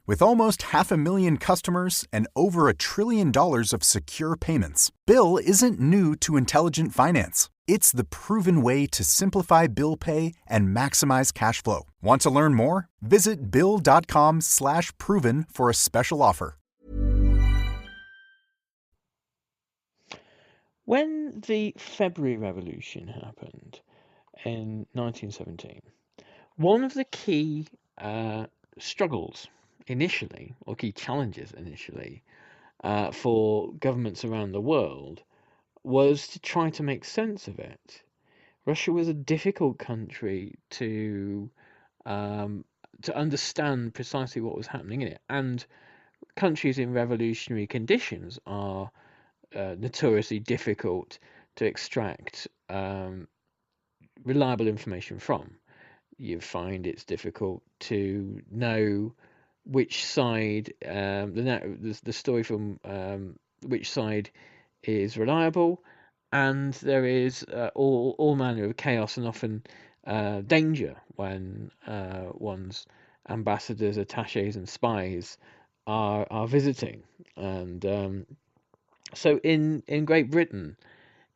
With almost 500,000 customers and over $1 trillion of secure payments, Bill isn't new to intelligent finance. It's the proven way to simplify bill pay and maximize cash flow. Want to learn more? Visit Bill.com/proven for a special offer. When the February Revolution happened in 1917, one of the key struggles initially, or key challenges initially, for governments around the world was to try to make sense of it. Russia was a difficult country to understand precisely what was happening in it, and countries in revolutionary conditions are notoriously difficult to extract reliable information from. You find it's difficult to know which side the story from which side is reliable, and there is all manner of chaos and often danger when one's ambassadors, attaches, and spies are visiting. And so in Great Britain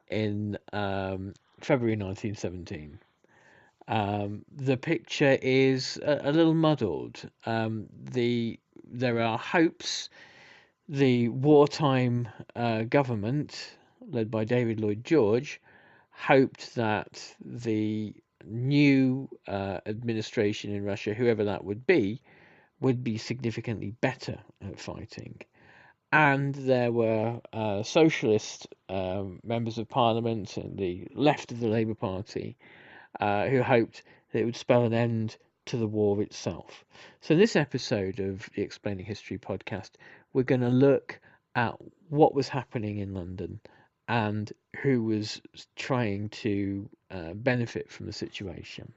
in February 1917. The picture is a little muddled. There are hopes. The wartime government, led by David Lloyd George, hoped that the new administration in Russia, whoever that would be significantly better at fighting. And there were socialist members of parliament and the left of the Labour Party who hoped that it would spell an end to the war itself. So in this episode of the Explaining History podcast, we're going to look at what was happening in London and who was trying to benefit from the situation.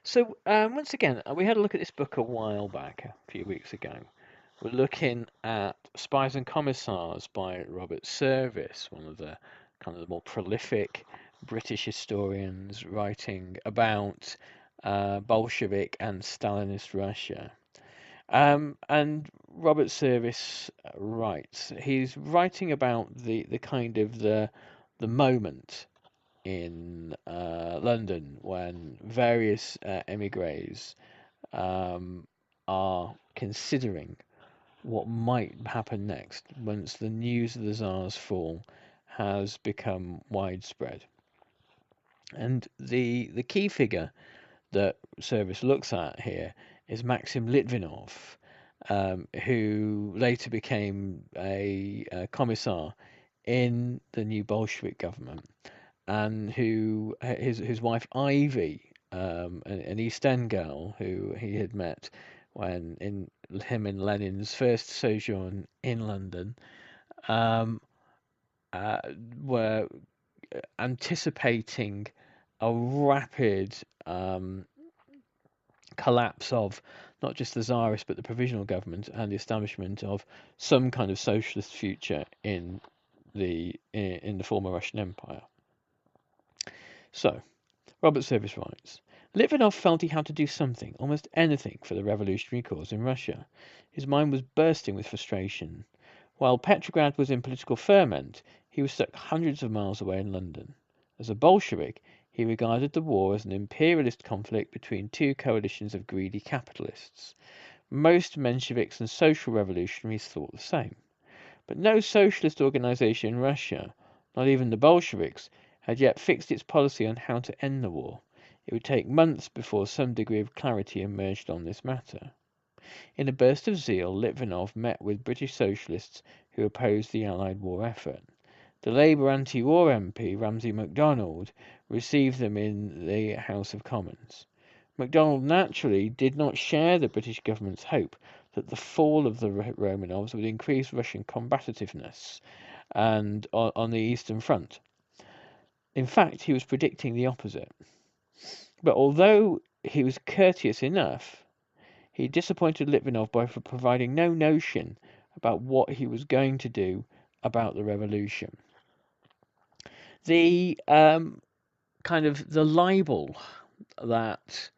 So once again, we had a look at this book a while back, a few weeks ago. We're looking at Spies and Commissars by Robert Service, one of the kind of the more prolific British historians writing about Bolshevik and Stalinist Russia. And Robert Service writes, he's writing about the kind of the moment in London when various emigres are considering what might happen next once the news of the Tsar's fall has become widespread. And the key figure that Service looks at here is Maxim Litvinov. who later became a commissar in the new Bolshevik government, and who his wife Ivy, an East End girl who he had met when in him and Lenin's first sojourn in London, um, uh, were anticipating a rapid collapse of not just the Tsarist but the provisional government and the establishment of some kind of socialist future in the former Russian Empire. So, Robert Service writes, Litvinov felt he had to do something, almost anything, for the revolutionary cause in Russia. His mind was bursting with frustration. While Petrograd was in political ferment, he was stuck hundreds of miles away in London. As a Bolshevik, he regarded the war as an imperialist conflict between two coalitions of greedy capitalists. Most Mensheviks and social revolutionaries thought the same. But no socialist organization in Russia, not even the Bolsheviks, had yet fixed its policy on how to end the war. It would take months before some degree of clarity emerged on this matter. In a burst of zeal, Litvinov met with British socialists who opposed the Allied war effort. The Labour anti-war MP, Ramsay MacDonald, received them in the House of Commons. MacDonald naturally did not share the British government's hope that the fall of the Romanovs would increase Russian combativeness and on the Eastern Front. In fact, he was predicting the opposite. But although he was courteous enough, he disappointed Litvinov by providing no notion about what he was going to do about the revolution. The kind of the libel that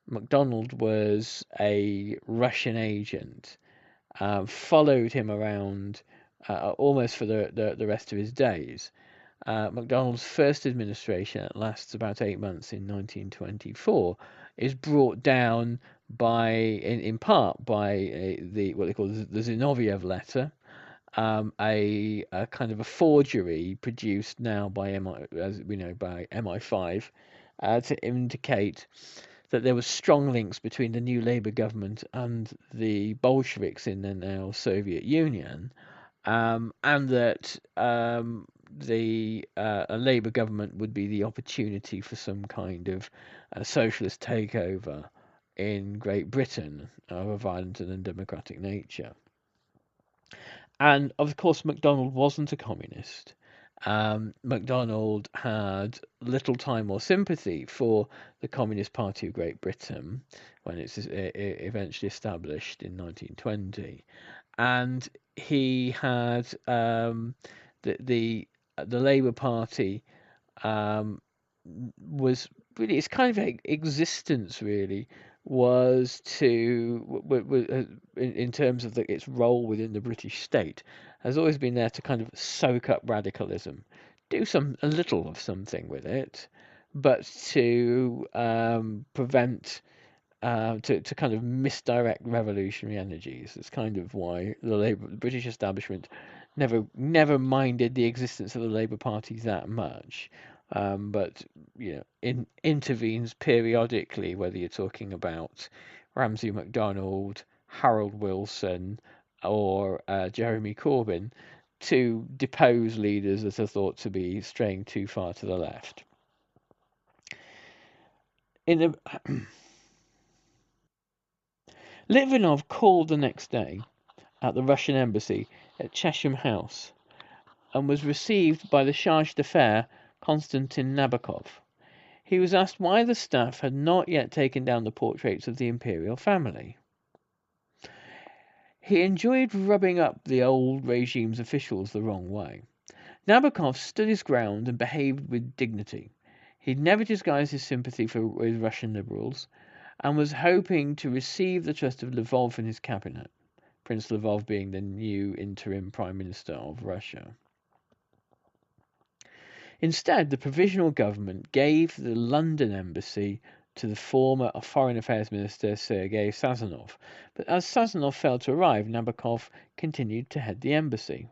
MacDonald was a Russian agent followed him around almost for the rest of his days. MacDonald's first administration, that lasts about 8 months in 1924, is brought down in part by what they call the Zinoviev letter, a kind of a forgery produced now by as we know, by MI5, to indicate that there were strong links between the new Labour government and the Bolsheviks in the now Soviet Union, and that a Labour government would be the opportunity for some kind of socialist takeover in Great Britain of a violent and undemocratic nature. And of course, MacDonald wasn't a communist. MacDonald had little time or sympathy for the Communist Party of Great Britain when it's eventually established in 1920, and he had the Labour Party was really its kind of existence really was in terms of its role within the British state, has always been there to kind of soak up radicalism, do a little of something with it, but to prevent to kind of misdirect revolutionary energies. It's kind of why the British establishment never minded the existence of the Labour Party that much. But intervenes periodically, whether you're talking about Ramsay MacDonald, Harold Wilson, or Jeremy Corbyn, to depose leaders that are thought to be straying too far to the left. Litvinov called the next day at the Russian embassy at Chesham House and was received by the charge d'affaires Konstantin Nabokov. He was asked why the staff had not yet taken down the portraits of the imperial family. He enjoyed rubbing up the old regime's officials the wrong way. Nabokov stood his ground and behaved with dignity. He never disguised his sympathy with Russian liberals, and was hoping to receive the trust of Lvov in his cabinet, Prince Lvov being the new interim Prime Minister of Russia. Instead, the provisional government gave the London embassy to the former Foreign Affairs Minister Sergei Sazonov, but as Sazonov failed to arrive, Nabokov continued to head the embassy.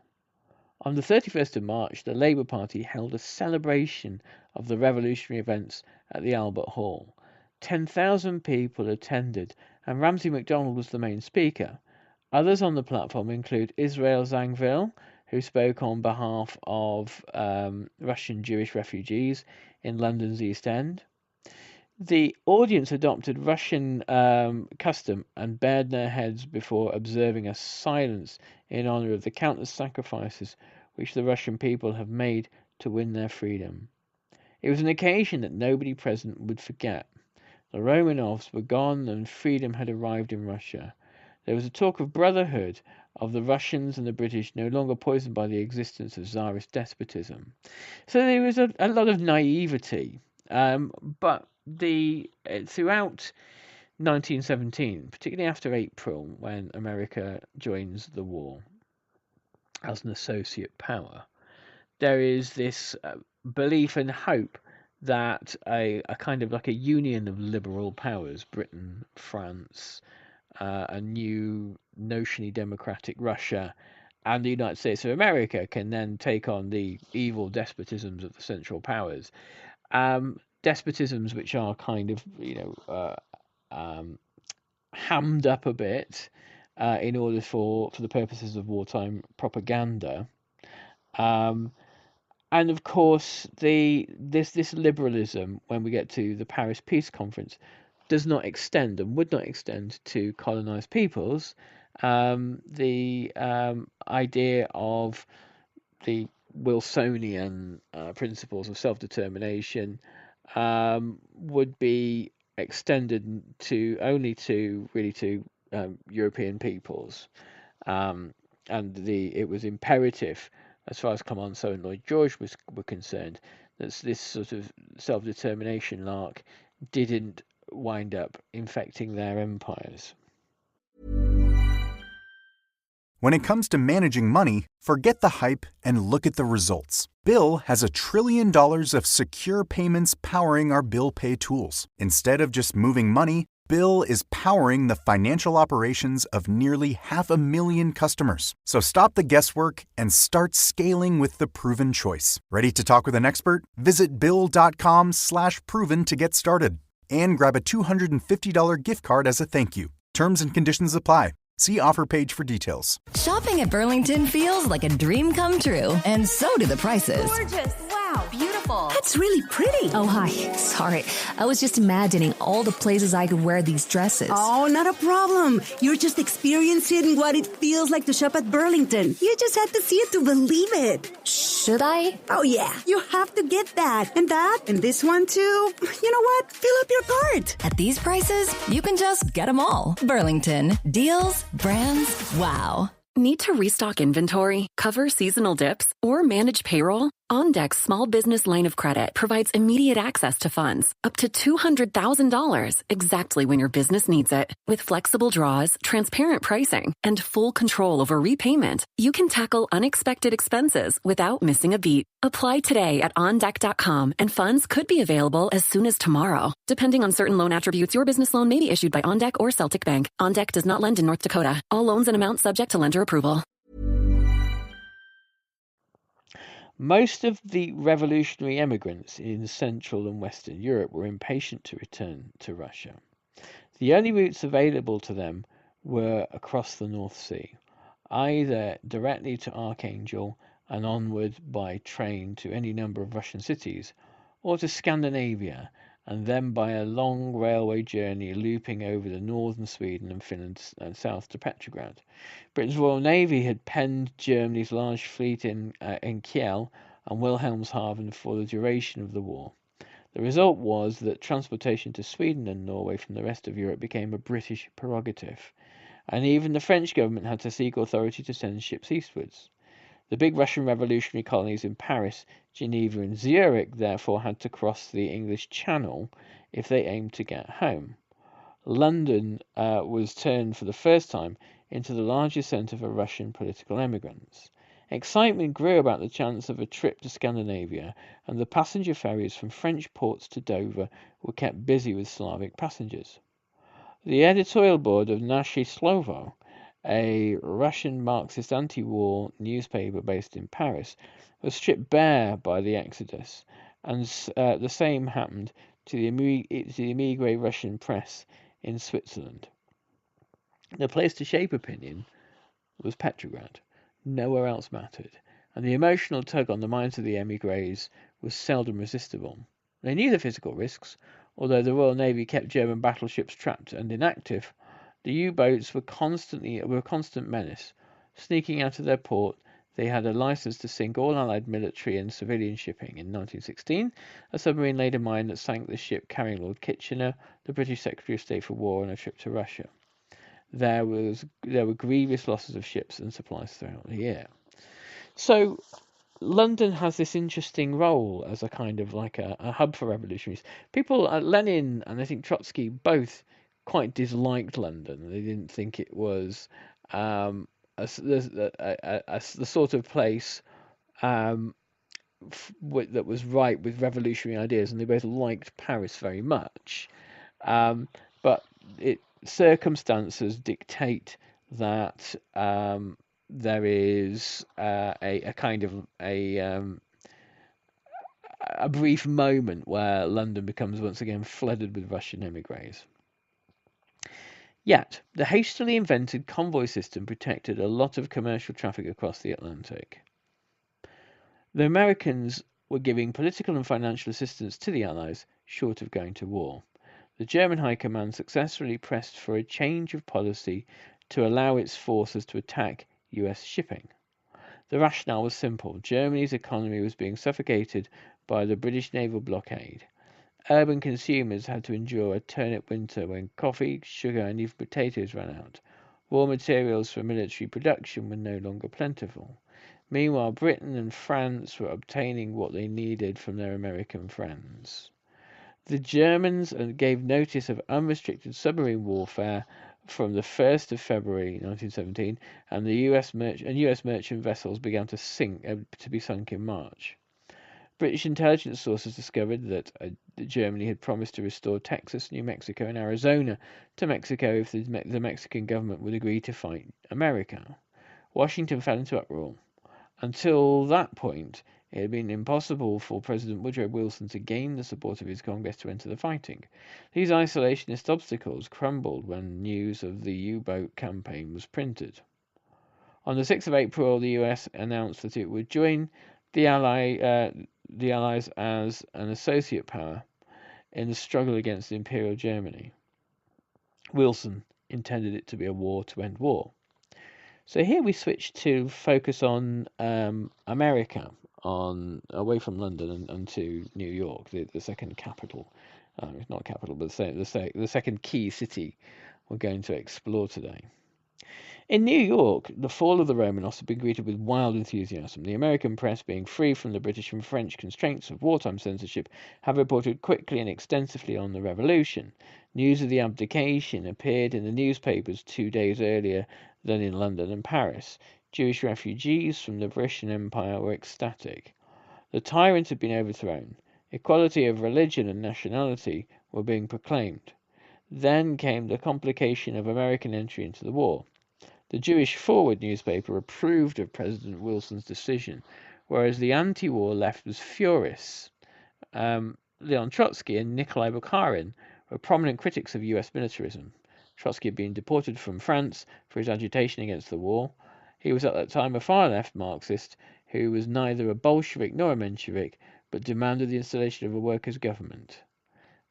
On the 31st of March, the Labour Party held a celebration of the revolutionary events at the Albert Hall. 10,000 people attended, and Ramsay MacDonald was the main speaker. Others on the platform include Israel Zangvil, who spoke on behalf of Russian Jewish refugees in London's East End. The audience adopted Russian custom and bared their heads before observing a silence in honor of the countless sacrifices which the Russian people have made to win their freedom. It was an occasion that nobody present would forget. The Romanovs were gone and freedom had arrived in Russia. There was a talk of brotherhood, of the Russians and the British no longer poisoned by the existence of Tsarist despotism. So there was a lot of naivety, but throughout 1917, particularly after April, when America joins the war as an associate power, there is this belief and hope that a kind of like a union of liberal powers, Britain, France, a new notionally democratic Russia, and the United States of America can then take on the evil despotisms of the Central Powers. Despotisms which are kind of, hammed up a bit in order for the purposes of wartime propaganda. And of course, this liberalism, when we get to the Paris Peace Conference, does not extend and would not extend to colonized peoples. The idea of the Wilsonian principles of self-determination would be extended to only to European peoples, and it was imperative, as far as Clemenceau and Lloyd George were concerned, that this sort of self-determination lark didn't wind up infecting their empires. When it comes to managing money, forget the hype and look at the results. Bill has $1 trillion of secure payments powering our bill pay tools. Instead of just moving money, Bill is powering the financial operations of nearly 500,000 customers. So stop the guesswork and start scaling with the proven choice. Ready to talk with an expert? Visit Bill.com/proven to get started. And grab a $250 gift card as a thank you. Terms and conditions apply. See offer page for details. Shopping at Burlington feels like a dream come true, and so do the prices. Gorgeous. Wow. Beautiful. That's really pretty. Oh, hi. Sorry. I was just imagining all the places I could wear these dresses. Oh, not a problem. You're just experiencing what it feels like to shop at Burlington. You just had to see it to believe it. Should I? Oh, yeah. You have to get that. And that. And this one, too. You know what? Fill up your cart. At these prices, you can just get them all. Burlington. Deals, brands, wow. Need to restock inventory, cover seasonal dips, or manage payroll? OnDeck's small business line of credit provides immediate access to funds, up to $200,000, exactly when your business needs it. With flexible draws, transparent pricing, and full control over repayment, you can tackle unexpected expenses without missing a beat. Apply today at OnDeck.com, and funds could be available as soon as tomorrow. Depending on certain loan attributes, your business loan may be issued by OnDeck or Celtic Bank. OnDeck does not lend in North Dakota. All loans and amounts subject to lender approval. Most of the revolutionary emigrants in Central and Western Europe were impatient to return to Russia. The only routes available to them were across the North Sea, either directly to Archangel and onward by train to any number of Russian cities, or to Scandinavia, and then by a long railway journey looping over the northern Sweden and Finland and south to Petrograd. Britain's Royal Navy had penned Germany's large fleet in Kiel and Wilhelmshaven for the duration of the war. The result was that transportation to Sweden and Norway from the rest of Europe became a British prerogative, and even the French government had to seek authority to send ships eastwards. The big Russian revolutionary colonies in Paris, Geneva and Zurich therefore had to cross the English Channel if they aimed to get home. London was turned for the first time into the largest centre for Russian political emigrants. Excitement grew about the chance of a trip to Scandinavia, and the passenger ferries from French ports to Dover were kept busy with Slavic passengers. The editorial board of Naše Slovo, a Russian Marxist anti-war newspaper based in Paris, was stripped bare by the exodus, and the same happened to the Emigré Russian press in Switzerland. The place to shape opinion was Petrograd. Nowhere else mattered, and the emotional tug on the minds of the émigrés was seldom resistible. They knew the physical risks. Although the Royal Navy kept German battleships trapped and inactive, the U-boats were a constant menace. Sneaking out of their port, they had a license to sink all Allied military and civilian shipping. In 1916, a submarine laid a mine that sank the ship carrying Lord Kitchener, the British Secretary of State for War, on a trip to Russia. There were grievous losses of ships and supplies throughout the year. So London has this interesting role as a kind of like a hub for revolutionaries. People, Lenin and I think Trotsky both quite disliked London. They didn't think it was the sort of place that was ripe with revolutionary ideas, and they both liked Paris very much. But circumstances dictate that there is a kind of a brief moment where London becomes once again flooded with Russian émigrés. Yet, the hastily invented convoy system protected a lot of commercial traffic across the Atlantic. The Americans were giving political and financial assistance to the Allies, short of going to war. The German High Command successfully pressed for a change of policy to allow its forces to attack US shipping. The rationale was simple. Germany's economy was being suffocated by the British naval blockade. Urban consumers had to endure a turnip winter when coffee, sugar, and even potatoes ran out. Raw materials for military production were no longer plentiful. Meanwhile, Britain and France were obtaining what they needed from their American friends. The Germans gave notice of unrestricted submarine warfare from the 1st of February 1917, and the US merchant vessels began to be sunk in March. British intelligence sources discovered that Germany had promised to restore Texas, New Mexico, and Arizona to Mexico if the Mexican government would agree to fight America. Washington fell into uproar. Until that point, it had been impossible for President Woodrow Wilson to gain the support of his Congress to enter the fighting. These isolationist obstacles crumbled when news of the U-boat campaign was printed. On the 6th of April, the US announced that it would join the Allies as an associate power in the struggle against Imperial Germany. Wilson intended it to be a war to end war. So here we switch to focus on America, away from London and to New York, the second capital. Not capital, but the second key city we're going to explore today. In New York, the fall of the Romanovs had been greeted with wild enthusiasm. The American press, being free from the British and French constraints of wartime censorship, have reported quickly and extensively on the revolution. News of the abdication appeared in the newspapers 2 days earlier than in London and Paris. Jewish refugees from the Russian Empire were ecstatic. The tyrant had been overthrown. Equality of religion and nationality were being proclaimed. Then came the complication of American entry into the war. The Jewish Forward newspaper approved of President Wilson's decision, whereas the anti-war left was furious. Leon Trotsky and Nikolai Bukharin were prominent critics of US militarism. Trotsky had been deported from France for his agitation against the war. He was at that time a far-left Marxist who was neither a Bolshevik nor a Menshevik, but demanded the installation of a workers' government.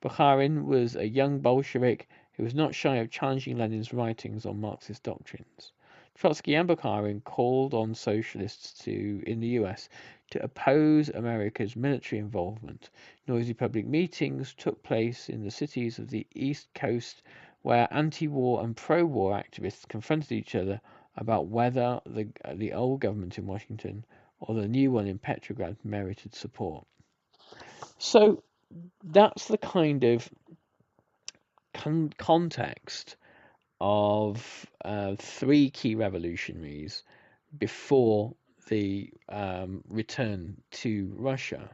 Bukharin was a young Bolshevik who was not shy of challenging Lenin's writings on Marxist doctrines. Trotsky and Bukharin called on socialists in the US to oppose America's military involvement. Noisy public meetings took place in the cities of the East Coast where anti-war and pro-war activists confronted each other about whether the old government in Washington or the new one in Petrograd merited support. So that's the kind of context of three key revolutionaries before the return to Russia,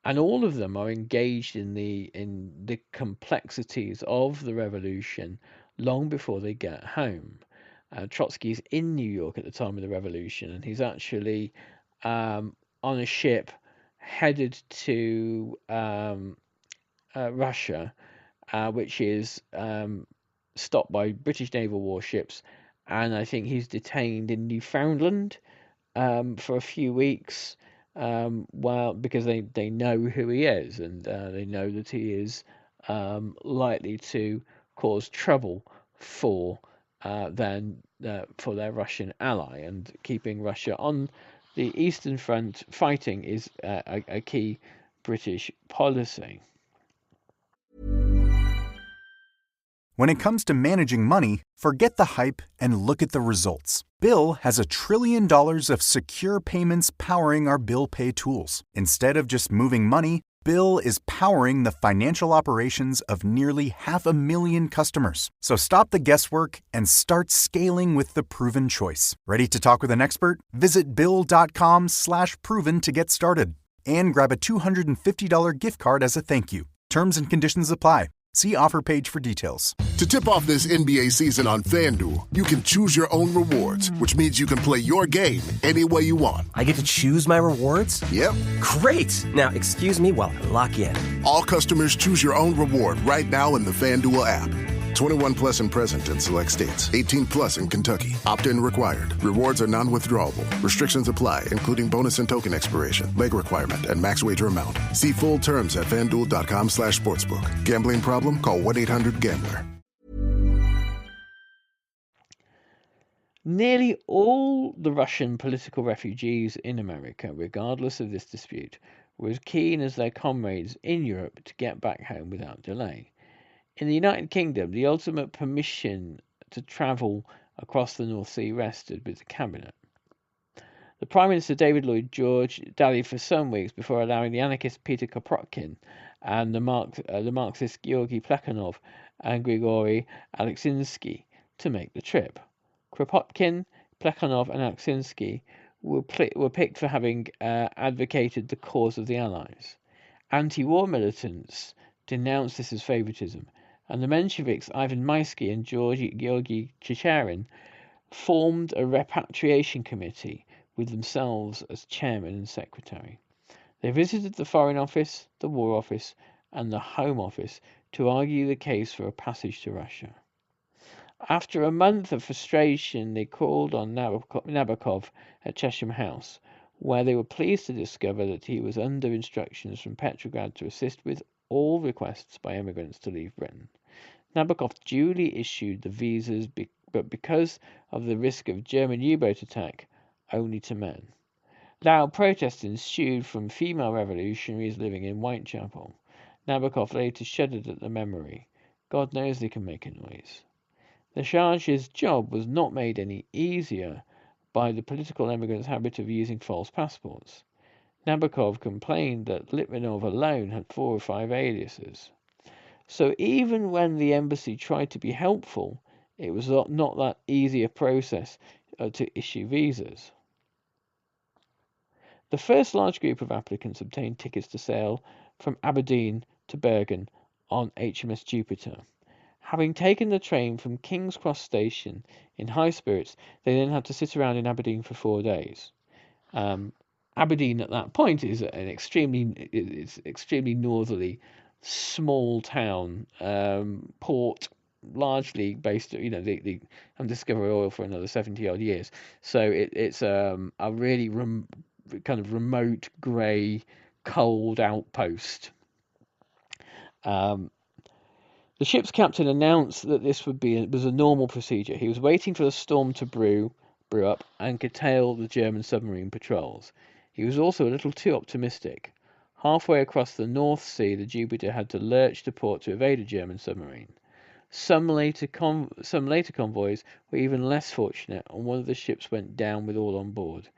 and all of them are engaged in the complexities of the revolution long before they get home. Trotsky is in New York at the time of the revolution, and he's actually on a ship headed to Russia, which is stopped by British naval warships and I think he's detained in Newfoundland for a few weeks. Well, because they know who he is, and they know that he is likely to cause trouble for for their Russian ally, and keeping Russia on the Eastern Front fighting is a key British policy. When it comes to managing money, forget the hype and look at the results. Bill has $1 trillion of secure payments powering our bill pay tools. Instead of just moving money, Bill is powering the financial operations of nearly 500,000 customers. So stop the guesswork and start scaling with the proven choice. Ready to talk with an expert? Visit Bill.com/proven to get started. And grab a $250 gift card as a thank you. Terms and conditions apply. See offer page for details. To tip off this NBA season on FanDuel, you can choose your own rewards, which means you can play your game any way you want. I get to choose my rewards? Yep. Great! Now, excuse me while I lock in. All customers choose your own reward right now in the FanDuel app. 21 plus and present in select states. 18 plus in Kentucky. Opt-in required. Rewards are non-withdrawable. Restrictions apply, including bonus and token expiration, leg requirement, and max wager amount. See full terms at FanDuel.com/sportsbook. Gambling problem? Call 1-800-GAMBLER. Nearly all the Russian political refugees in America, regardless of this dispute, were as keen as their comrades in Europe to get back home without delay. In the United Kingdom, the ultimate permission to travel across the North Sea rested with the cabinet. The Prime Minister David Lloyd George dallied for some weeks before allowing the anarchist Peter Kropotkin and the Marxist Georgy Plekhanov and Grigory Alexinsky to make the trip. Kropotkin, Plekhanov, and Alexinsky were picked for having advocated the cause of the Allies. Anti-war militants denounced this as favoritism, and the Mensheviks Ivan Maisky and Georgy Chicharin formed a repatriation committee with themselves as chairman and secretary. They visited the Foreign Office, the War Office, and the Home Office to argue the case for a passage to Russia. After a month of frustration, they called on Nabokov at Chesham House, where they were pleased to discover that he was under instructions from Petrograd to assist with all requests by immigrants to leave Britain. Nabokov duly issued the visas, but because of the risk of German U-boat attack, only to men. Loud protests ensued from female revolutionaries living in Whitechapel. Nabokov later shuddered at the memory. God knows they can make a noise. The Shah's job was not made any easier by the political immigrants' habit of using false passports. Nabokov complained that Litvinov alone had 4 or 5 aliases. So even when the embassy tried to be helpful, it was not that easy a process to issue visas. The first large group of applicants obtained tickets to sail from Aberdeen to Bergen on HMS Jupiter. Having taken the train from King's Cross Station in high spirits, they then had to sit around in Aberdeen for 4 days. Aberdeen at that point is an extremely northerly, small town port, largely based, they haven't discovered oil for another 70 odd years. So it's a really kind of remote, grey, cold outpost. The ship's captain announced that this was a normal procedure. He was waiting for the storm to brew up and curtail the German submarine patrols. He was also a little too optimistic. Halfway across the North Sea, the Jupiter had to lurch to port to evade a German submarine. Some later convoys were even less fortunate, and one of the ships went down with all on board.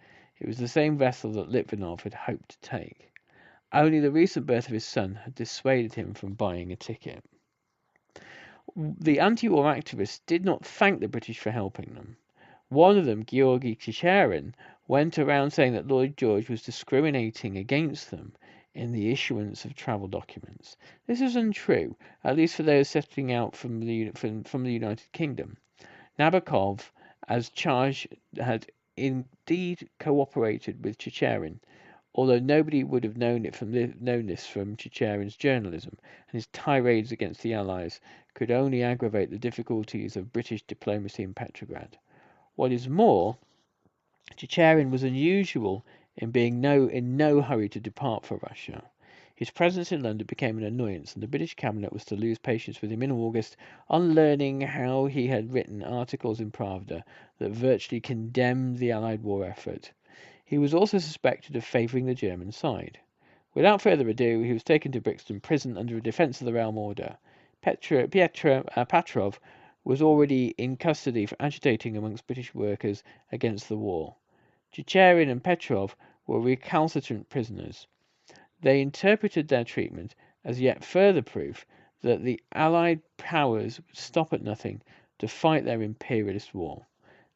It was the same vessel that Litvinov had hoped to take. Only the recent birth of his son had dissuaded him from buying a ticket. The anti-war activists did not thank the British for helping them. One of them, Georgy Chicharin, went around saying that Lloyd George was discriminating against them in the issuance of travel documents. This is untrue, at least for those setting out from the United Kingdom. Nabokov, as charged, had indeed cooperated with Chicharin, although nobody would have known this from Chicharin's journalism, and his tirades against the Allies could only aggravate the difficulties of British diplomacy in Petrograd. What is more, Chicherin was unusual in being in no hurry to depart for Russia. His presence in London became an annoyance, and the British cabinet was to lose patience with him in August on learning how he had written articles in Pravda that virtually condemned the Allied war effort. He was also suspected of favouring the German side. Without further ado, he was taken to Brixton prison under a defence of the realm order. Patrov was already in custody for agitating amongst British workers against the war. Chicherin and Petrov were recalcitrant prisoners. They interpreted their treatment as yet further proof that the Allied powers would stop at nothing to fight their imperialist war.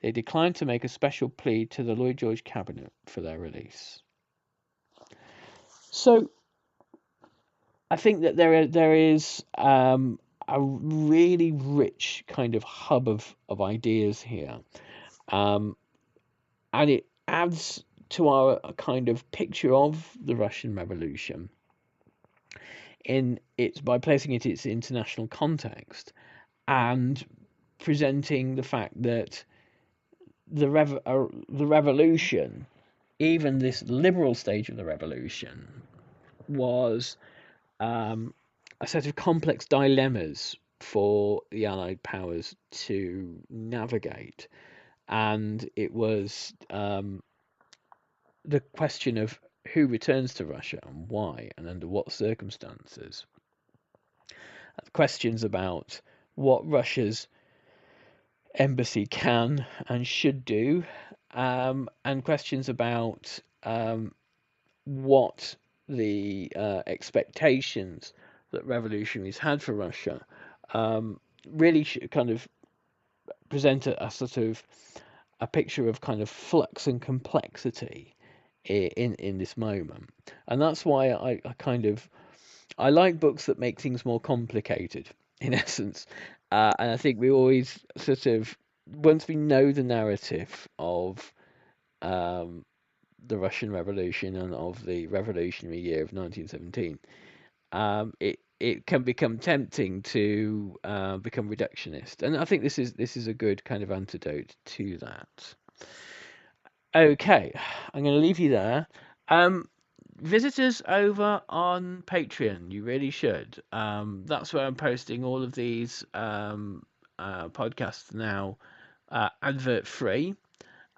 They declined to make a special plea to the Lloyd George cabinet for their release. So, I think that there is a really rich kind of hub of ideas here, and it adds to our kind of picture of the Russian Revolution by placing it in its international context and presenting the fact that the revolution, even this liberal stage of the revolution, was a set of complex dilemmas for the Allied powers to navigate, and it was the question of who returns to Russia and why and under what circumstances. Questions about what Russia's embassy can and should do, and questions about what the expectations that revolutionaries had for Russia really kind of present a sort of a picture of kind of flux and complexity in this moment. And that's why I like books that make things more complicated, in essence. And I think we always sort of, once we know the narrative of the Russian Revolution and of the revolutionary year of 1917, it can become tempting to become reductionist, and I think this is a good kind of antidote to that. Okay, I'm going to leave you there. Visit us over on Patreon. You really should. That's where I'm posting all of these podcasts now, advert free.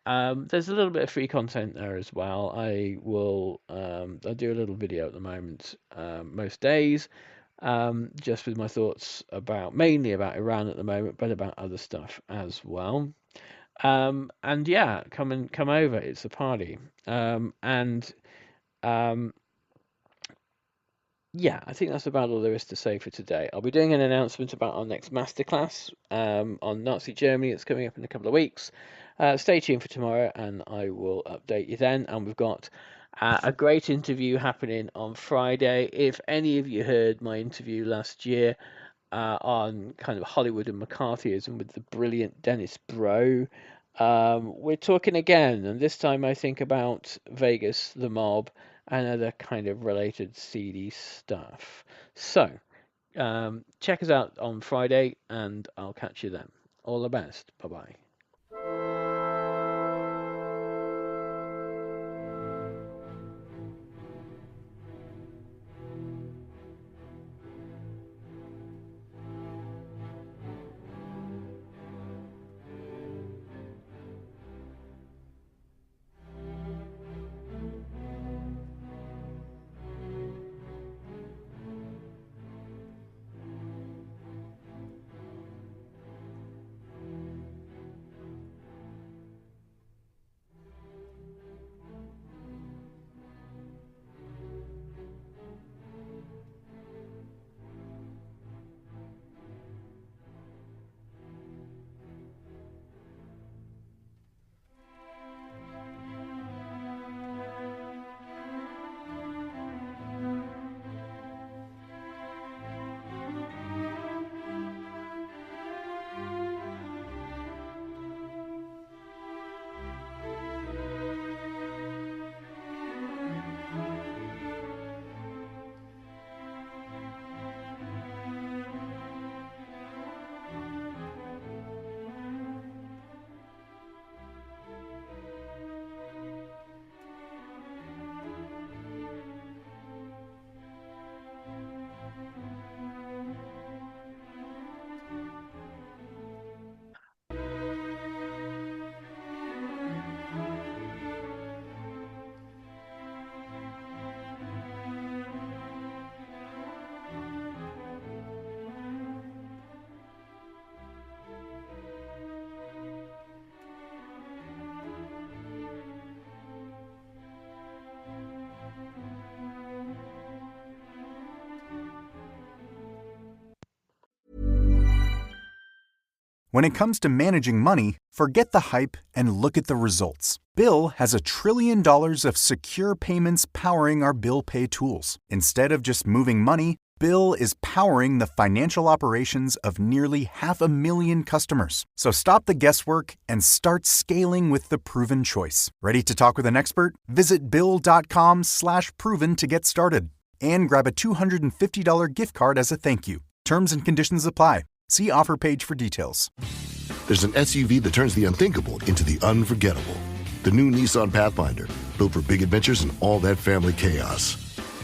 There's a little bit of free content there as well. I do a little video at the moment, most days, just with my thoughts mainly about Iran at the moment, but about other stuff as well. And yeah, come over. It's a party. Yeah, I think that's about all there is to say for today. I'll be doing an announcement about our next masterclass on Nazi Germany. It's coming up in a couple of weeks. Stay tuned for tomorrow, and I will update you then. And we've got a great interview happening on Friday. If any of you heard my interview last year on kind of Hollywood and McCarthyism with the brilliant Dennis Bro, we're talking again, and this time I think about Vegas, the mob, and other kind of related seedy stuff. So, check us out on Friday, and I'll catch you then. All the best. Bye-bye. When it comes to managing money, forget the hype and look at the results. Bill has $1 trillion of secure payments powering our bill pay tools. Instead of just moving money, Bill is powering the financial operations of nearly 500,000 customers. So stop the guesswork and start scaling with the proven choice. Ready to talk with an expert? Visit Bill.com/proven to get started. And grab a $250 gift card as a thank you. Terms and conditions apply. See offer page for details. There's an SUV that turns the unthinkable into the unforgettable. The new Nissan Pathfinder, built for big adventures and all that family chaos.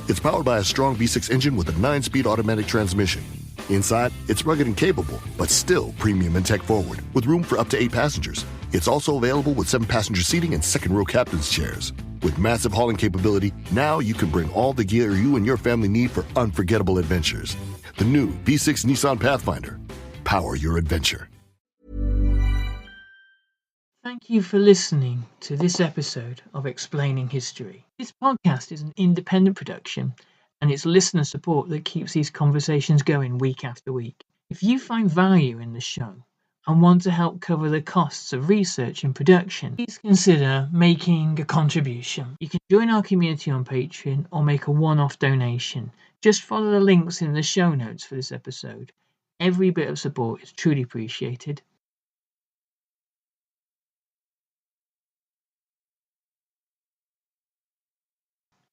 It's powered by a strong V6 engine with a 9-speed automatic transmission. Inside, it's rugged and capable, but still premium and tech-forward, with room for up to 8 passengers. It's also available with 7-passenger seating and second-row captain's chairs. With massive hauling capability, now you can bring all the gear you and your family need for unforgettable adventures. The new V6 Nissan Pathfinder. Power your adventure. Thank you for listening to this episode of Explaining History. This podcast is an independent production, and it's listener support that keeps these conversations going week after week. If you find value in the show and want to help cover the costs of research and production, please consider making a contribution. You can join our community on Patreon or make a one-off donation. Just follow the links in the show notes for this episode. Every bit of support is truly appreciated.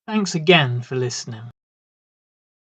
Thanks again for listening.